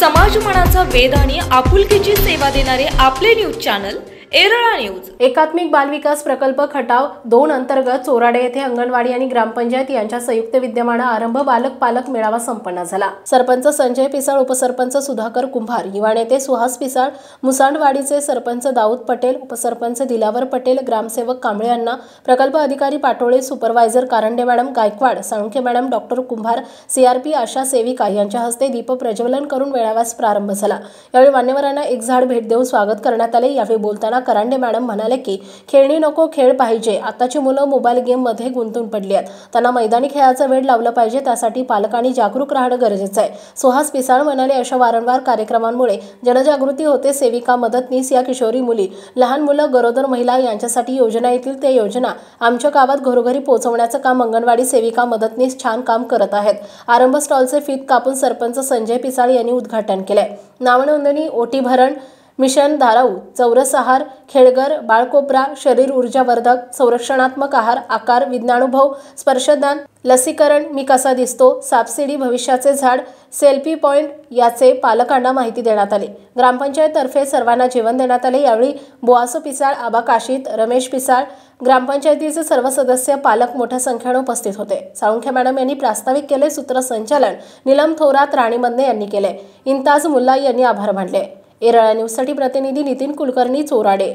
समाजमनाचा वेध आणि आपुलकीची सेवा देणारे आपले न्यूज चॅनल एरळा न्यूज। एकात्मिक बालविकास प्रकल्प खटाव 2 अंतर्गत चोराडे येथे अंगणवाडी आणि ग्रामपंचायत यांच्या संयुक्त विद्यमाने आरंभ बालक पालक मेळावा संपन्न झाला। सरपंच संजय पिसाळ, उपसरपंच सुधाकर कुंभार, युवा नेते सुहास पिसाळ, मुसांडवाडीचे सरपंच दाऊद पटेल, उपसरपंच दिलावर पटेल, ग्रामसेवक कांबळे यांना, प्रकल्प अधिकारी Patole, supervisor Karande madam, Gaikwad, Salunkhe madam, doctor Kumbhar, CRP ASHA सेविका यांच्या हस्ते दीप प्रज्वलन करून मेळाव्यास प्रारंभ झाला। यावेळी मान्यवरांना एक झाड भेट देऊन स्वागत करण्यात आले। यावेळी बोलताना करांडे मॅडम म्हणाले की खेळणी नको, खेळ पाहिजे। आताची मुलं मोबाईल गेम मध्ये गुंतून पडली आहेत, त्यांना मैदानी खेळाचा वेळ लावला पाहिजे, त्यासाठी पालकांनी जागरूक राहणं गरजेचं आहे। सुहास पिसाळ म्हणाले, अशा वारंवार कार्यक्रमांमुळे जनजागृती होते। सेविका, मदतनीस या किशोरी मुली, लहान मुलं, गरोदर महिला यांच्यासाठी योजना येतील ते योजना आमच्या गावात घरोघरी पोहोचवण्याचं काम अंगणवाडी सेविका, मदतनीस छान काम करत आहेत। आरंभ स्टॉलचे फीत कापून सरपंच संजय पिसाळ यांनी उद्घाटन केले। नावनोंदणी, ओटी भरण, मिशन धाराऊ, चौरस आहार, खेळघर, बाळकोपरा, शरीर ऊर्जावर्धक, संरक्षणात्मक आहार, आकार, विज्ञानुभव, स्पर्शदान, लसीकरण, मी कसा दिसतो, सापसिडी, भविष्याचे झाड, सेल्फी पॉइंट याचे पालकांना माहिती देण्यात आली। ग्रामपंचायततर्फे सर्वांना जेवण देण्यात आले। यावेळी बोआसो पिसाळ, आबा काशीत, रमेश पिसाळ, ग्रामपंचायतीचे सर्व सदस्य, पालक मोठ्या संख्येने उपस्थित होते। साळुंखे मॅडम यांनी प्रास्ताविक केले। सूत्रसंचालन नीलम थोरात, राणी मदने यांनी केले। इंताज मुल्ला यांनी आभार मानले। एरळा न्यूजसाठी प्रतिनिधी नितीन कुलकर्णी, चोराडे।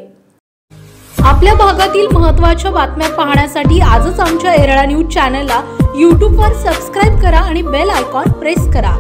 आपल्या भागातील महत्त्वाच्या बातम्या पाहण्यासाठी आजच आमच्या एरळा न्यूज चॅनलला YouTube वर सबस्क्राइब करा आणि बेल आयकॉन प्रेस करा।